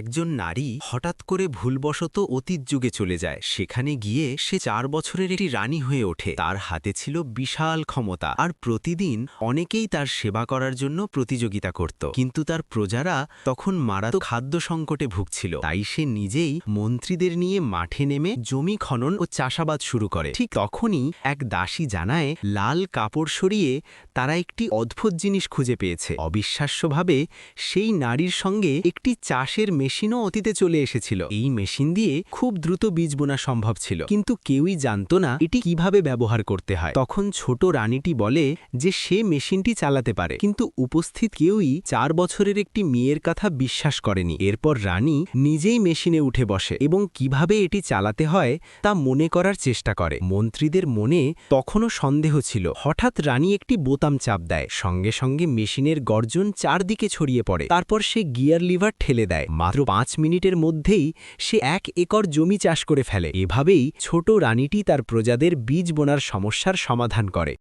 একজন নারী হঠাৎ করে ভুলবশত অতীত যুগে চলে যায়। সেখানে গিয়ে সে 4 বছরের একটি রানী হয়ে ওঠে। তার হাতে ছিল বিশাল ক্ষমতা, আর প্রতিদিন অনেকেই তার সেবা করার জন্য প্রতিযোগিতা করত। কিন্তু তার প্রজারা তখন মারাত্মক খাদ্য সংকটে ভুগছিল। তাই সে নিজেই মন্ত্রীদের নিয়ে মাঠে নেমে জমি খনন ও চাষাবাদ শুরু করে। ঠিক তখনই এক দাসী জানায় লাল কাপড় সরিয়ে তারা একটি অদ্ভুত জিনিস খুঁজে পেয়েছে। অবিশ্বাস্যভাবে সেই নারীর সঙ্গে একটি চাষের মেশিনও অতীতে চলে এসেছিল। এই মেশিন দিয়ে খুব দ্রুত বীজ বোনা সম্ভব ছিল, কিন্তু কেউই জানত না এটি কিভাবে ব্যবহার করতে হয়। তখন ছোট রানীটি বলে যে সে মেশিনটি চালাতে পারে, কিন্তু উপস্থিত কেউই 4 বছরের একটি মেয়ের কথা বিশ্বাস করেনি। এরপর রানী নিজেই মেশিনে উঠে বসে এবং কিভাবে এটি চালাতে হয় তা মনে করার চেষ্টা করে। মন্ত্রীদের মনে তখনও সন্দেহ ছিল। হঠাৎ রানী একটি বোতাম চাপ দেয়, সঙ্গে সঙ্গে মেশিনের গর্জন চারদিকে ছড়িয়ে পড়ে। তারপর সে গিয়ার লিভার ঠেলে দেয়। মাত্র 5 মিনিটের মধ্যেই সে 1 একর জমি চাষ করে ফেলে। এভাবেই ছোট রানীটি তার প্রজাদের বীজ বোনার সমস্যার সমাধান করে।